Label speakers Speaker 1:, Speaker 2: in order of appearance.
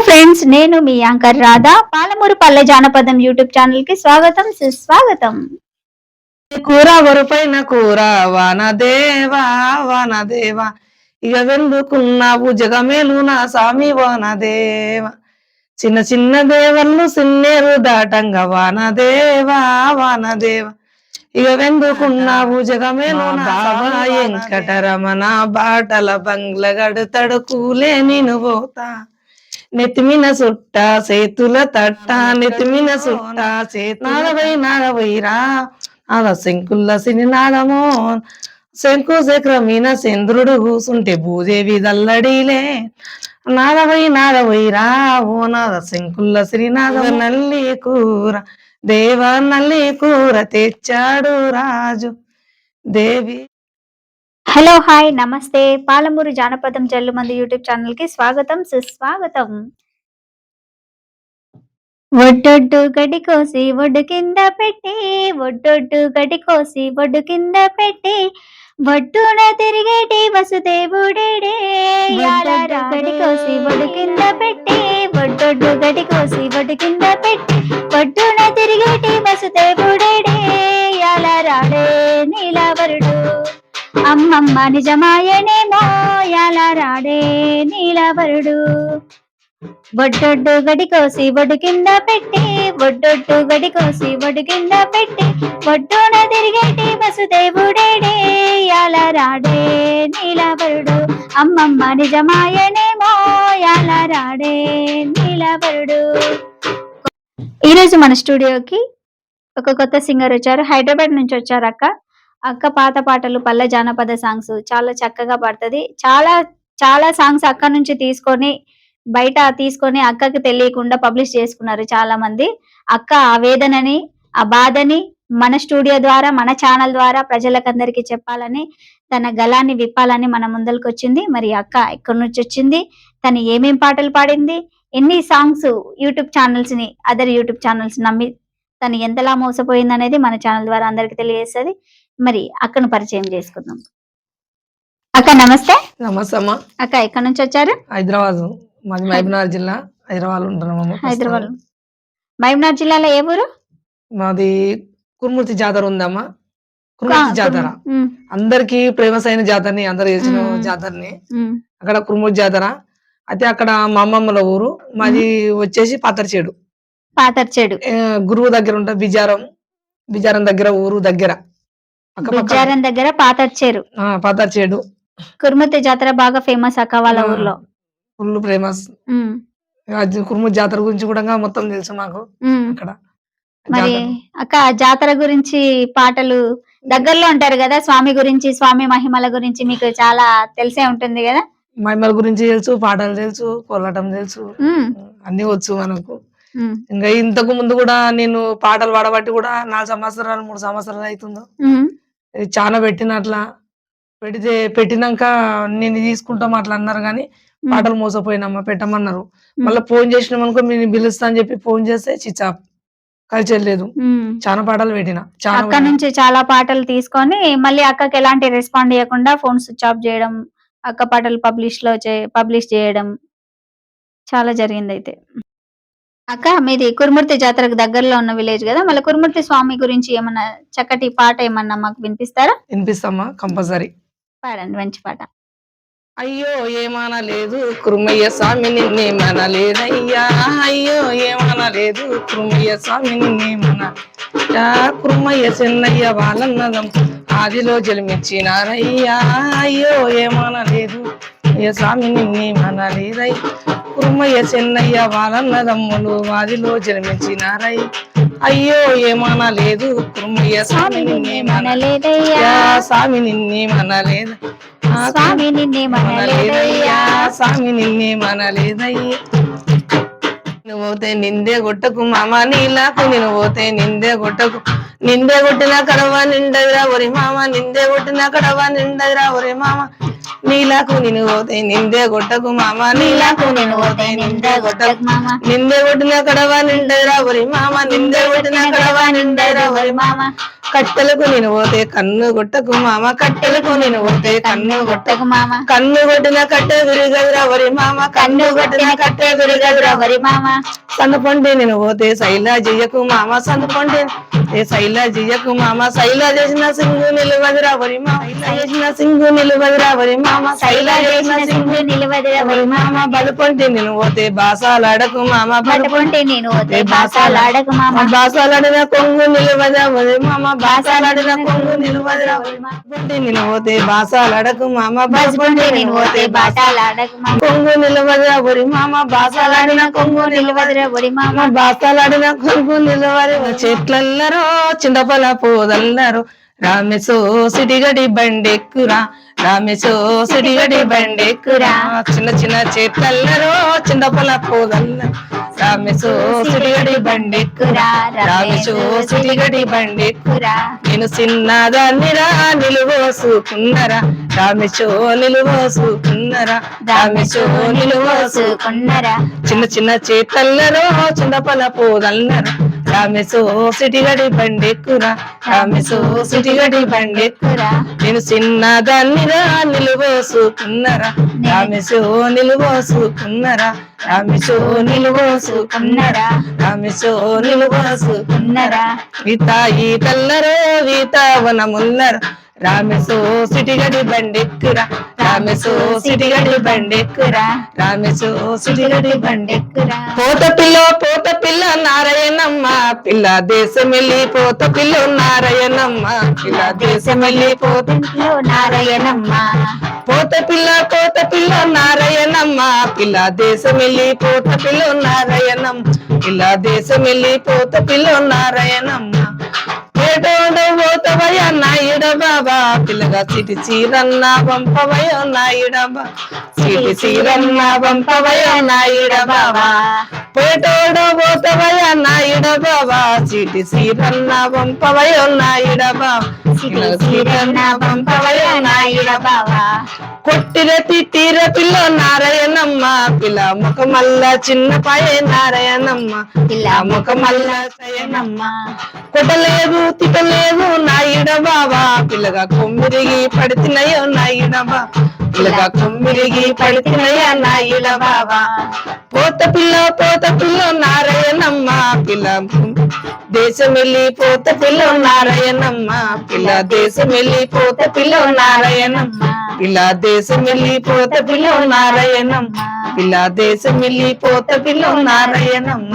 Speaker 1: Friends, నేను మీ anchor Radha. Palamuru పల్లె జానపదం యూట్యూబ్ ఛానల్ కి స్వాగతం, సుస్వాగతం.
Speaker 2: కూర వరుపైన కూర వానదేవా వానదేవా ఇక వెందుకున్నావు జగమేలు నా సామి వానదేవా చిన్న చిన్న దేవన్ను సిన్నేరు దాటంగా వానదేవా వానదేవా ఇక వెందుకున్నావు జగమేలు నా బాబా వెంకటరమణ బాటల బంగ్లగడతడు కూలే నేను పోతా నెత్తిమిన సుట్ట సేతుల తట్ట నెత్తిమిన సుట్ట నాడవైరా అలా శంకుల్ల సిని నాడమో శంకు చక్రమీన చంద్రుడు కూసుంటే భూదేవి దల్లడిలే నాడవైరా ఓ నాద శంకుల్ల శ్రీనాథ నల్లి కూర దేవ నల్లి కూర తెచ్చాడు రాజు దేవి.
Speaker 1: హలో, హాయ్, నమస్తే. పాలమూరు జానపదం జల్లుమంది యూట్యూబ్ ఛానల్ కి స్వాగతం, సుస్వాగతం. ఒడ్డొడ్డు గడి కోసి ఒడ్డు కింద పెట్టి ఒడ్డొడ్డు గడి కోసి ఒడ్డు కింద పెట్టి ఒడ్డున తిరిగేటి వసుదేవుడేడే యాలారా గడి కోసి ఒడ్డు కింద పెట్టి ఒడ్డొడ్డు గడి కోసి ఒడ్డు కింద పెట్టి ఒడ్డున తిరిగేటి వసుదేవుడేడే యాలారాడే నీలవరుడు అమ్మమ్మ నిజమాయనేమో యాలారాడే నీలవరుడు ఒడ్డొడ్డు గడి కోసి ఒడ్డు కింద పెట్టి ఒడ్డొడ్డు గడి కోసి ఒడ్డు కింద పెట్టి ఒడ్డున తిరిగేటి వసుదేవుడేడే యాలరాడే నీలవరుడు అమ్మమ్మ నిజమాయనేమో యాలరాడే నీలవరుడు. ఈరోజు మన స్టూడియోకి ఒక కొత్త సింగర్ వచ్చారు. హైదరాబాద్ నుంచి వచ్చారు అక్క పాత పాటలు పల్లె జానపద సాంగ్స్ చాలా చక్కగా పాడుతుంది. చాలా చాలా సాంగ్స్ అక్క నుంచి తీసుకొని బయట తీసుకొని అక్కకి తెలియకుండా పబ్లిష్ చేసుకున్నారు చాలా మంది. అక్క ఆ వేదనని ఆ బాధని మన స్టూడియో ద్వారా మన ఛానల్ ద్వారా ప్రజలకందరికి చెప్పాలని తన గలాన్ని విప్పాలని మన ముందరికి వచ్చింది. మరి అక్క ఎక్కడి నుంచి వచ్చింది, తను ఏమేం పాటలు పాడింది, ఎన్ని సాంగ్స్ యూట్యూబ్ ఛానల్స్ ని అదర్ యూట్యూబ్ ఛానల్స్ నమ్మి తను ఎంతలా మోసపోయింది అనేది మన ఛానల్ ద్వారా అందరికి తెలియజేస్తుంది. మరి అక్కను పరిచయం చేసుకుందాం. అక్క నమస్తే.
Speaker 2: నమస్తే అమ్మా.
Speaker 1: అక్క ఎక్కడి నుంచి వచ్చారు?
Speaker 2: హైదరాబాద్, మాది మహబూబ్నగర్ జిల్లా, హైదరాబాద్ ఉంటున్నాము.
Speaker 1: హైదరాబాద్, మహబూబ్నగర్ జిల్లాలో ఏ ఊరు?
Speaker 2: మాది కుర్మూర్తి జాతర ఉందమ్మా. కుర్మూర్తి జాతర అందరికి ఫేమస్ అయిన జాతరని, అందరు తెలిసిన జాతరని. అక్కడ కుర్మూర్తి జాతర అయితే అక్కడ మా అమ్మమ్మల ఊరు, మాది వచ్చేసి పాతర్చేడు.
Speaker 1: పాతర్చేడు
Speaker 2: గురువు దగ్గర ఉంటా, బిజారం దగ్గర ఊరు దగ్గర
Speaker 1: బిజారం దగ్గర పాతర్చేరు.
Speaker 2: పాతర్చేడు
Speaker 1: కుర్మూర్తి జాతర బాగా ఫేమస్ అక్క వాళ్ళ ఊర్లో,
Speaker 2: ఫుల్ ఫేమస్. కుర్మూర్తి జాతర గురించి కూడా మొత్తం తెలుసు మాకు అక్కడ.
Speaker 1: మరి అక్క జాతర గురించి పాటలు దగ్గరలో ఉంటారు కదా, స్వామి గురించి స్వామి మహిమల గురించి మీకు చాలా తెలిసే ఉంటుంది కదా.
Speaker 2: మహిమల గురించి తెలుసు, పాటలు తెలుసు, కొల్లటం తెలుసు, అన్ని వచ్చు మనకు. ఇంకా ఇంతకు ముందు కూడా నేను పాటలు పాడబట్టి కూడా 4 సంవత్సరాలు 3 సంవత్సరాలు అవుతుందో చాలా పెట్టినట్లా పెట్టినాక నేను తీసుకుంటాం అట్లా అన్నారు. కానీ పాటలు మోసపోయినమ్మా, పెట్టమన్నారు. మళ్ళీ ఫోన్ చేసినాం అనుకో నేను పిలుస్తా అని చెప్పి ఫోన్ చేస్తే చిచ్చాప్ కలిచెల్లేదు. చాలా పాటలు పెట్టిన,
Speaker 1: అక్క నుంచి చాలా పాటలు తీసుకొని మళ్ళీ అక్కకి ఎలాంటి రెస్పాండ్ ఇవ్వకుండా ఫోన్ స్విచ్ ఆఫ్ చేయడం, అక్క పాటలు పబ్లిష్ చేయడం చాలా జరిగింది. అయితే అక్క మీది కుర్మూర్తి జాతరకు దగ్గరలో ఉన్న విలేజ్ కదా, మళ్ళీ కుర్మూర్తి స్వామి గురించి ఏమన్నా చక్కటి పాట ఏమన్నా మాకు వినిపిస్తారా?
Speaker 2: వినిపిస్తామా, కంపల్సరీ
Speaker 1: పాడండి మంచి పాట.
Speaker 2: అయ్యో ఏమనలేదు కురుమయ్య స్వామి నిన్నేమనలేదయ్యా, అయ్యో ఏమనలేదు కురుమయ్య స్వామి నిన్నేమన కురుమయ్య చెన్నయ్య వాళ్ళన్నదం ఆదిలో జన్మించినారయ్యా, అయ్యో ఏమనలేదు అయ్య స్వామి నిన్నేమనలేదయ్య కురుమయ్య చెన్నయ్య వాళ్ళన్నదమ్ములు ఆదిలో జన్మించినారయ్య, అయ్యో ఏమనలేదు కురుమయ్య స్వామి నిన్నేమనలేదయ్యా, స్వామి నిన్నేమనలేదు
Speaker 1: స్వామి నిన్నేమనలేదయ్యా,
Speaker 2: స్వామి నిన్నేమనలేదయ్యా. నేను పోతే నిందే కొట్టకు మామ నీలాకు, నేను పోతే నిందే కొట్టకు, నిందే కొట్టిన కడవ నిండదిరా ఒరి మామ, నిందే కొట్టిన కడవ నిండదిరా ఒరి మామ, నీలాకు నేను పోతే నిందే కొట్టకు మామ నీలాకు నేను పోతే నిందే కొట్టకు
Speaker 1: మామ
Speaker 2: నిందే కొట్టిన కడవా నిండరా ఒరి మామ నిందే కొట్టిన కడవా నిండరా ఒరి మామ కట్టెలకు నేను పోతే కన్ను కొట్టకు మామ కట్టెలకు నేను పోతే కన్ను కొట్టకు
Speaker 1: మామ
Speaker 2: కన్ను కొట్టిన కట్టె విరిగదురా ఒరి మామ కన్ను కొట్టిన కట్టె విరిగదురా ఒరి
Speaker 1: మామ
Speaker 2: సన్నపండి నేను పోతే శైలా చెయ్యకు మామ సన్నపండి శైలా చెయ్యకు మామ శైలా చేసిన సింగు నిలువదురా ఒరి మామ చేసిన సింగు నిలువదురా ఒరి మామ శైలా చేసిన సింగు
Speaker 1: నిలవదురా
Speaker 2: ఒరి మామ బలుపంటి నేను పోతే బాసాలాడకు మామ
Speaker 1: బలుపంటి నేను పోతే బాసాలాడకు మామ
Speaker 2: బాసాలాడిన కొంగు నిలువదురా ఒరి మామ బాసాలాడిన కొంగు నిలువదురా ఒరి మామ నేను పోతే బాసాలాడకు మామ
Speaker 1: బలుపంటి నేను పోతే బాసాలాడకు మామ
Speaker 2: కొంగు నిలువదురా ఒరి మామ బాసాలాడిన కొంగు నిలువదురా
Speaker 1: ఒరి మామ
Speaker 2: బాసాలాడిన కొంగు నిలువరి చెట్లల్లరో చింతపల పోదల్లరో రామేశో సిటిగడి బండెక్కురా రామేశో సిటిగడి బండెక్కురా చిన్న చిన్న చెట్లల్లరో చింతపల పోదల్లరో రామేశో సిటిగడి బండెక్కురా రామేశో సిటిగడి బండెక్కురా నేను చిన్నదాన్నిరా నిలువోసుకున్నరా రామేశో నిలువోసుకున్నరా రామేశో నిలువోసుకున్నరా చిన్న చిన్న చేతల్లరో చింతపల పోదల్లరో రామేశో సిటిగడి బండెక్కురా రామేశో సిటిగడి బండెక్కురా నేను చిన్నదాన్నిరా నిలువోసుకున్నరా రామేశో నిలువోసుకున్నరా రామేశో నిలువోసుకున్నరా రామేశో నిలువోసుకున్నరా వీతాయి తల్లరో వీతావనమున్నర రామేశో సిటిగడి బండెక్కురా రామేశో సిటిగడి బండెక్కురా రామేశో సిటిగడి బండెక్కురా పోత పిల్ల నారాయణమ్మ పిల్ల దేశమెల్లి పోత పిల్ల నారాయణమ్మ పిల్ల దేశమెల్లి పోత
Speaker 1: నారాయణమ్మ
Speaker 2: పోత పిల్ల నారాయణమ్మ పిల్ల దేశమెల్లి పోత పిల్ల నారాయణమ్మ పిల్ల దేశమెల్లి పోత పిల్ల నారాయణమ్మ ఏటోడ పోతవయ్య నాయుడ బాబా పిల్లగా సిటి చీరన్న పంపవయ్య నాయుడ బా సిటి చీరన్న పంపవయ్య నాయుడ బాబా పేటోడ పోతవయ్య నాయుడ బాబా సిటి చీరన్న పంపవయ్య నాయుడ బాబా చీరన్న పంపవయ్య నాయుడ బాబా కొట్టిర తిట్టిర పిల్ల నారాయణమ్మ పిల్ల ముఖమల్ల చిన్న పాయ నారాయణమ్మ పిల్ల ముఖమల్ల సయనమ్మ కొట్టలేదు తిట్టలేదు నాయుడ బాబా పిల్లగా కొమ్మిరిగి పడితినయో నాయుడ బాబా పిల్లగా కొమ్మిరిగి పడితినయా నాయుడ బాబా పోత పిల్ల నారాయణమ్మ పిల్ల దేశమెల్లి పోత పిల్ల నారాయణమ్మ పిల్ల దేశమెల్లి పోత పిల్ల నారాయణమ్మ పిల్ల దేశమెల్లి పోత పిల్ల నారాయణమ్మ పిల్ల దేశమెల్లి పోత పిల్ల నారాయణమ్మ